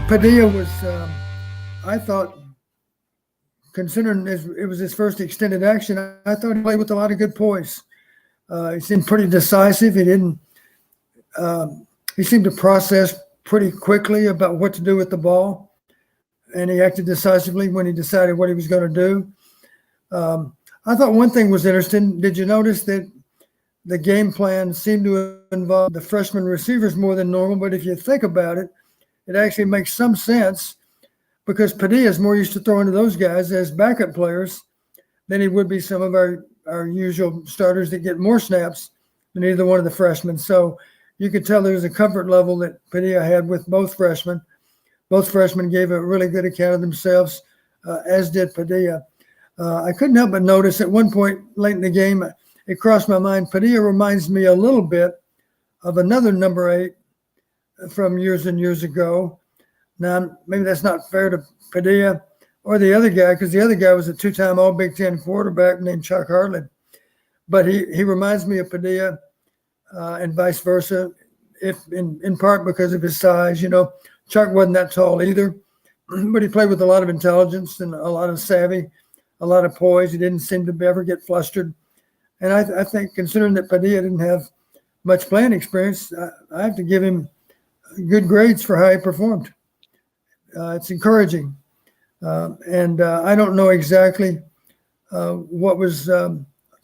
Padilla was, I thought, considering it was his first extended action, I thought he played with a lot of good poise. He seemed pretty decisive. He didn't. He seemed to process pretty quickly about what to do with the ball, and he acted decisively when he decided what he was going to do. I thought one thing was interesting. Did you notice that the game plan seemed to involve the freshman receivers more than normal? But if you think about it, it actually makes some sense because Padilla is more used to throwing to those guys as backup players than he would be some of our usual starters that get more snaps than either one of the freshmen. So you could tell there was a comfort level that Padilla had with both freshmen. Both freshmen gave a really good account of themselves, as did Padilla. I couldn't help but notice at one point late in the game, it crossed my mind, Padilla reminds me a little bit of another number 8 from years and years ago. Now, maybe that's not fair to Padilla or the other guy, because the other guy was a 2-time All-Big Ten quarterback named Chuck Hartlieb. But he reminds me of Padilla and vice versa, if in part because of his size. You know, Chuck wasn't that tall either, but he played with a lot of intelligence and a lot of savvy, a lot of poise. He didn't seem to ever get flustered. And I think considering that Padilla didn't have much playing experience, I have to give him good grades for how he performed. It's encouraging. And I don't know exactly what was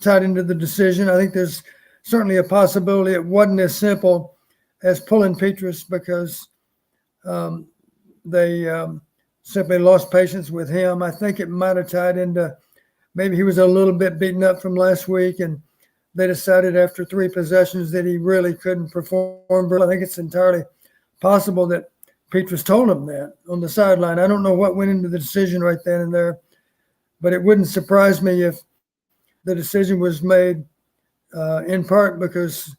tied into the decision. I think there's certainly a possibility it wasn't as simple as pulling Petrus because they simply lost patience with him. I think it might have tied into maybe he was a little bit beaten up from last week, and they decided after 3 possessions that he really couldn't perform. I think it's entirely possible that Petrus told him that on the sideline. I don't know what went into the decision right then and there, but it wouldn't surprise me if the decision was made in part because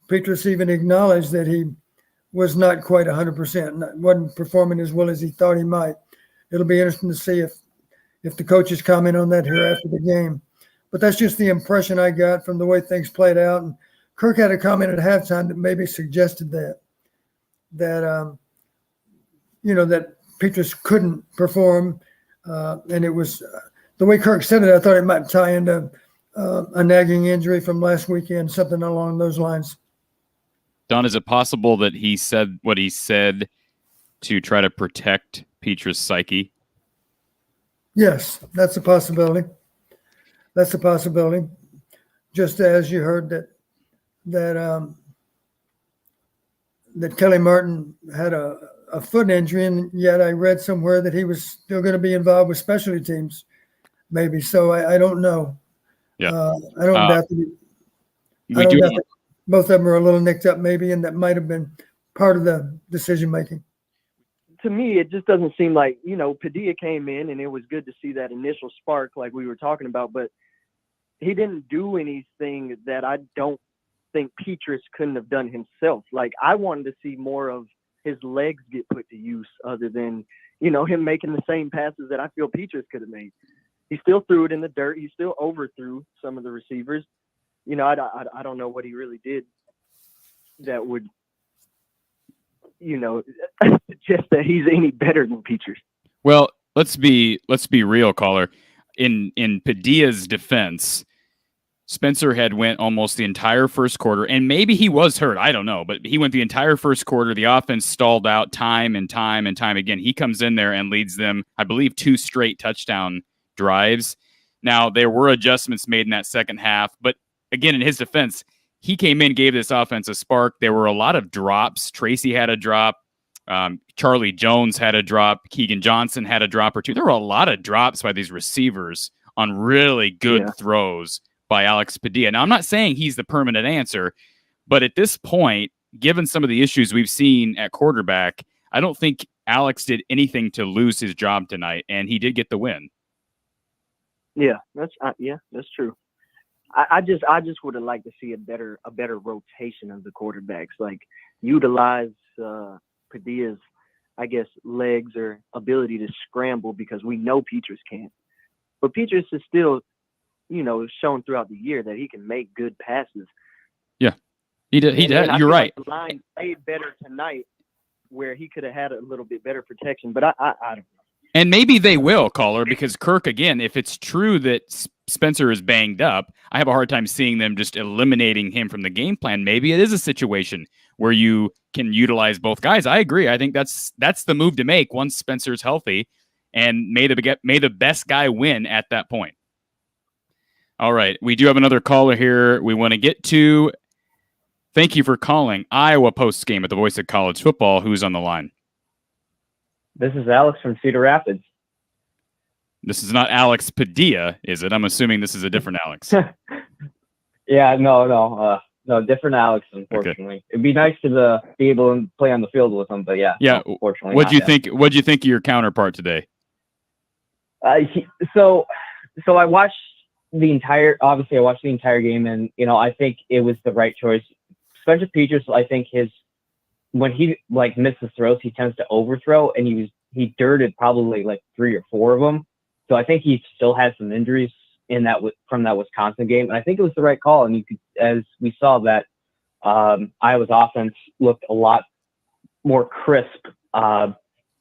Petrus even acknowledged that he was not quite 100%, wasn't performing as well as he thought he might. It'll be interesting to see if the coaches comment on that here after the game. But that's just the impression I got from the way things played out. And Kirk had a comment at halftime that maybe suggested that Petrus couldn't perform. And it was the way Kirk said it, I thought it might tie into a nagging injury from last weekend, something along those lines. Don, is it possible that he said what he said to try to protect Petrus' psyche? Yes, that's a possibility. That's a possibility. Just as you heard that Kelly Martin had a foot injury, and yet I read somewhere that he was still going to be involved with specialty teams, maybe. So I don't know. Yeah, I don't doubt that both of them are a little nicked up, maybe, and that might have been part of the decision making. To me, it just doesn't seem like, Padilla came in and it was good to see that initial spark like we were talking about, but he didn't do anything that I don't think Petrus couldn't have done himself. Like, I wanted to see more of his legs get put to use other than, him making the same passes that I feel Petrus could have made. He still threw it in the dirt. He still overthrew some of the receivers. I don't know what he really did that would, suggest that he's any better than Petrus. Well, let's be real, caller. In Padilla's defense, Spencer had went almost the entire first quarter, and maybe he was hurt. I don't know, but he went the entire first quarter. The offense stalled out time and time and time again. He comes in there and leads them, I believe, 2 straight touchdown drives. Now, there were adjustments made in that second half, but again, in his defense, he came in, gave this offense a spark. There were a lot of drops. Tracy had a drop. Charlie Jones had a drop. Keegan Johnson had a drop or 2. There were a lot of drops by these receivers on really good throws by Alex Padilla. Now, I'm not saying he's the permanent answer, but at this point, given some of the issues we've seen at quarterback, I don't think Alex did anything to lose his job tonight, and he did get the win. Yeah, that's true. I just would have liked to see a better rotation of the quarterbacks, like utilize Padilla's, I guess, legs or ability to scramble, because we know Petrus can't. But Petrus is still, shown throughout the year that he can make good passes. Yeah, he did. You're right. The line played better tonight where he could have had a little bit better protection. But I don't know. And maybe they will, caller, because Kirk, again, if it's true that Spencer is banged up, I have a hard time seeing them just eliminating him from the game plan. Maybe it is a situation where you can utilize both guys. I agree. I think that's the move to make once Spencer's healthy, and may the best guy win at that point. All right. We do have another caller here we want to get to. Thank you for calling Iowa Post Game at the Voice of College Football. Who's on the line? This is Alex from Cedar Rapids. This is not Alex Padilla, is it? I'm assuming this is a different Alex. Yeah, no, different Alex, unfortunately. Okay. It'd be nice to be able to play on the field with him, but yeah, unfortunately. What'd you think of your counterpart today? So I watched the entire game, and I think it was the right choice. Spencer Petras, I think when he misses throws, he tends to overthrow, and he dirted probably 3 or 4 of them. So I think he still has some injuries from that Wisconsin game, and I think it was the right call. And as we saw that Iowa's offense looked a lot more crisp, at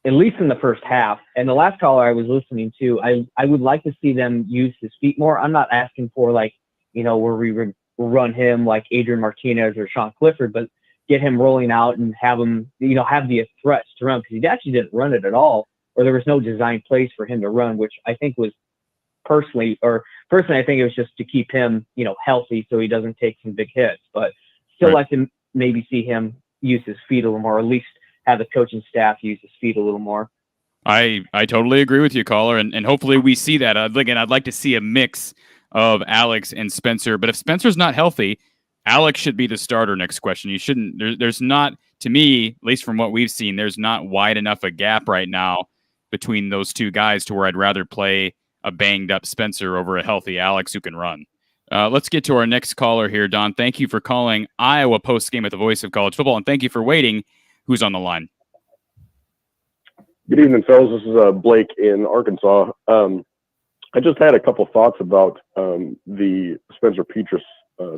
least in the first half. And the last caller I was listening to, I would like to see them use his feet more. I'm not asking for where we run him like Adrian Martinez or Sean Clifford, but get him rolling out and have him, have the threats to run, because he actually didn't run it at all, or there was no design place for him to run, which I think was personally, I think it was just to keep him, healthy so he doesn't take some big hits. But still like to maybe see him use his feet a little more, or at least have the coaching staff use his feet a little more. I totally agree with you, caller, and hopefully we see that. Again, I'd like to see a mix of Alex and Spencer, but if Spencer's not healthy, Alex should be the starter next question. You shouldn't. There's not, to me, at least from what we've seen, there's not wide enough a gap right now between those two guys to where I'd rather play a banged up Spencer over a healthy Alex who can run. Let's get to our next caller here, Don. Thank you for calling Iowa Post Game at the Voice of College Football, and thank you for waiting. Who's on the line? Good evening, fellas. This is Blake in Arkansas. I just had a couple thoughts about the Spencer Petras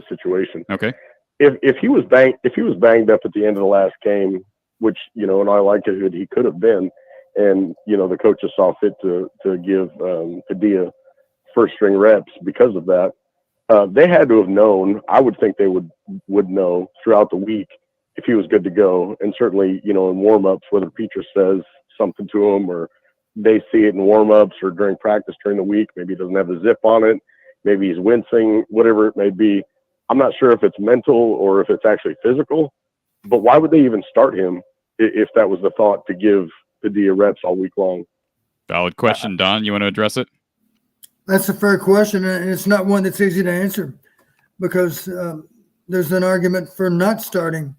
situation. Okay. If he was banged up at the end of the last game, which in all likelihood he could have been, and the coaches saw fit to give Padilla first string reps because of that, they had to have known. I would think they would know throughout the week if he was good to go, and certainly in warm-ups, whether Petras says something to him or they see it in warm-ups or during practice during the week, maybe he doesn't have the zip on it, maybe he's wincing, whatever it may be. I'm not sure if it's mental or if it's actually physical, but why would they even start him if that was the thought, to give Padilla reps all week long? Valid question. Don, you want to address it? That's a fair question, and it's not one that's easy to answer, because there's an argument for not starting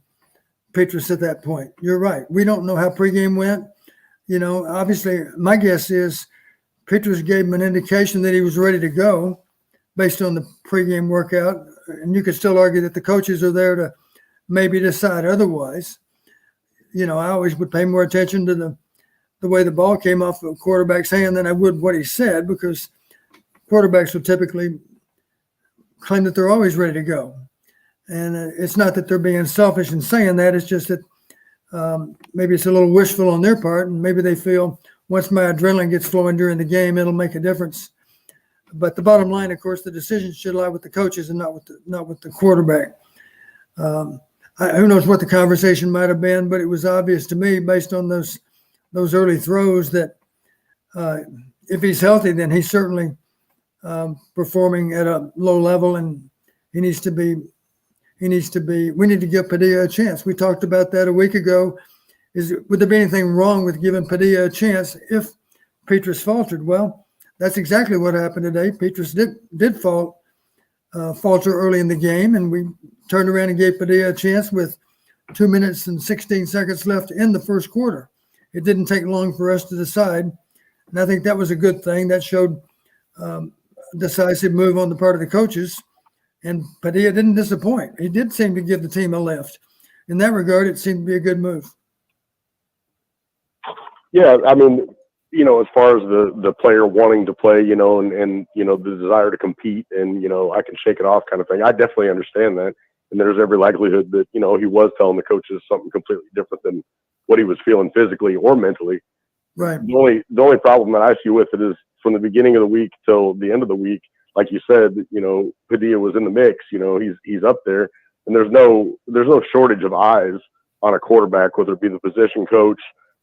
Petras at that point. You're right. We don't know how pregame went. Obviously, my guess is Petras gave him an indication that he was ready to go based on the pregame workout. And you could still argue that the coaches are there to maybe decide otherwise. I always would pay more attention to the way the ball came off the quarterback's hand than I would what he said, because quarterbacks will typically claim that they're always ready to go. And it's not that they're being selfish in saying that. It's just that maybe it's a little wishful on their part, and maybe they feel once my adrenaline gets flowing during the game, it'll make a difference. But the bottom line, of course, the decision should lie with the coaches and not with the quarterback. Who knows what the conversation might have been, but it was obvious to me based on those early throws that if he's healthy, then he's certainly performing at a low level, and we need to give Padilla a chance. We talked about that a week ago. Would there be anything wrong with giving Padilla a chance if Petras faltered? Well, that's exactly what happened today. Petras did falter early in the game, and we turned around and gave Padilla a chance with 2 minutes and 16 seconds left in the first quarter. It didn't take long for us to decide, and I think that was a good thing. That showed decisive move on the part of the coaches, and Padilla didn't disappoint. He did seem to give the team a lift. In that regard, it seemed to be a good move. Yeah, I mean, as far as the player wanting to play, and the desire to compete and, I can shake it off kind of thing, I definitely understand that. And there's every likelihood that, he was telling the coaches something completely different than what he was feeling physically or mentally. Right. The only problem that I see with it is from the beginning of the week till the end of the week, like you said, Padilla was in the mix. He's up there, and there's no shortage of eyes on a quarterback, whether it be the position coach,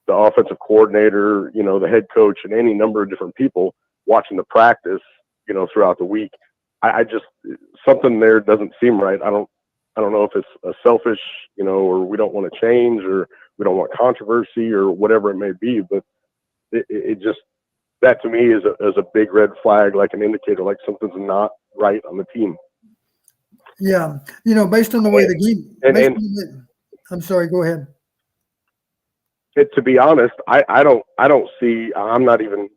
the offensive coordinator, the head coach, and any number of different people watching the practice, throughout the week. I just, something there doesn't seem right. I don't know if it's a selfish, or we don't want to change, or we don't want controversy, or whatever it may be. But it just, that to me is a big red flag, like an indicator, like something's not right on the team. Yeah. Based on the way the game, I'm sorry, go ahead. To be honest, I don't see, I'm not even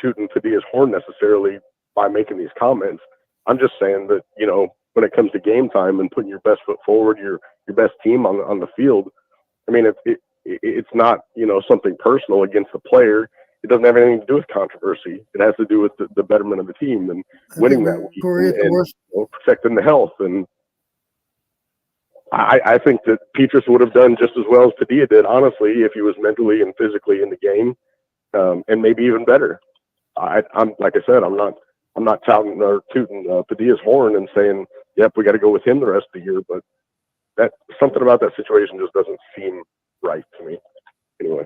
tooting Padilla's horn necessarily by making these comments. I'm just saying that, when it comes to game time and putting your best foot forward, your best team on the field, I mean, it's not, something personal against the player. It doesn't have anything to do with controversy. It has to do with the betterment of the team and winning that week and protecting the health. And I think that Petrus would have done just as well as Padilla did, honestly, if he was mentally and physically in the game, and maybe even better. I'm like I said, I'm not touting or tooting Padilla's horn and saying, "Yep, we got to go with him the rest of the year." But that something about that situation just doesn't seem right to me. Anyway,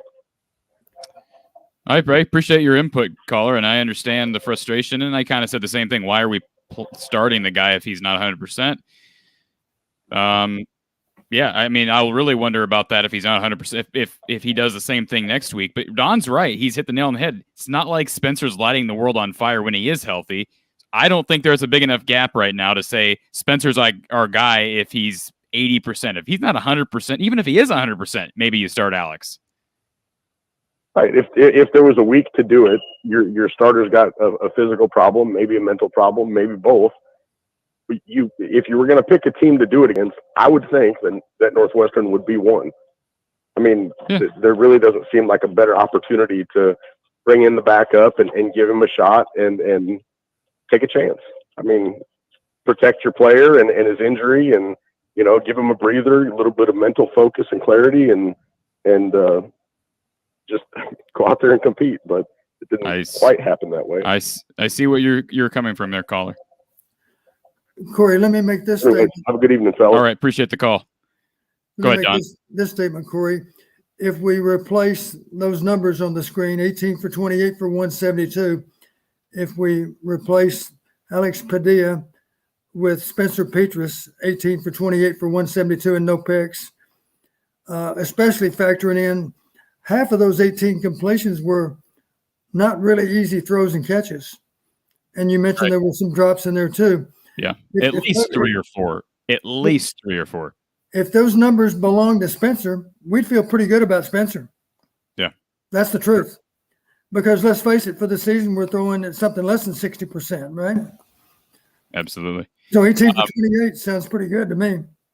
I appreciate your input, caller, and I understand the frustration. And I kind of said the same thing. Why are we starting the guy if he's not 100%? Yeah, I mean, I'll really wonder about that if he's not 100%, if he does the same thing next week. But Don's right. He's hit the nail on the head. It's not like Spencer's lighting the world on fire when he is healthy. I don't think there's a big enough gap right now to say Spencer's like our guy if he's 80%. If he's not 100%, even if he is 100%, maybe you start Alex. Right. If there was a week to do it, your starter's got a physical problem, maybe a mental problem, maybe both. If you were going to pick a team to do it against, I would think that Northwestern would be one. I mean, there really doesn't seem like a better opportunity to bring in the backup and give him a shot and take a chance. I mean, protect your player and his injury and, give him a breather, a little bit of mental focus and clarity and just go out there and compete. But it didn't quite happen that way. I see what you're coming from there, caller. Corey, let me make this statement. Have a good evening, fellas. All right, appreciate the call. Go ahead, Don. This statement, Corey. If we replace those numbers on the screen, 18 for 28 for 172, if we replace Alex Padilla with Spencer Petrus, 18 for 28 for 172 and no picks, especially factoring in half of those 18 completions were not really easy throws and catches. And you mentioned there were some drops in there too. Yeah, at least 3 or 4. At least 3 or 4. If those numbers belong to Spencer, we'd feel pretty good about Spencer. Yeah. That's the truth. Because let's face it, for the season, we're throwing at something less than 60%, right? Absolutely. So 18 for 28 sounds pretty good to me.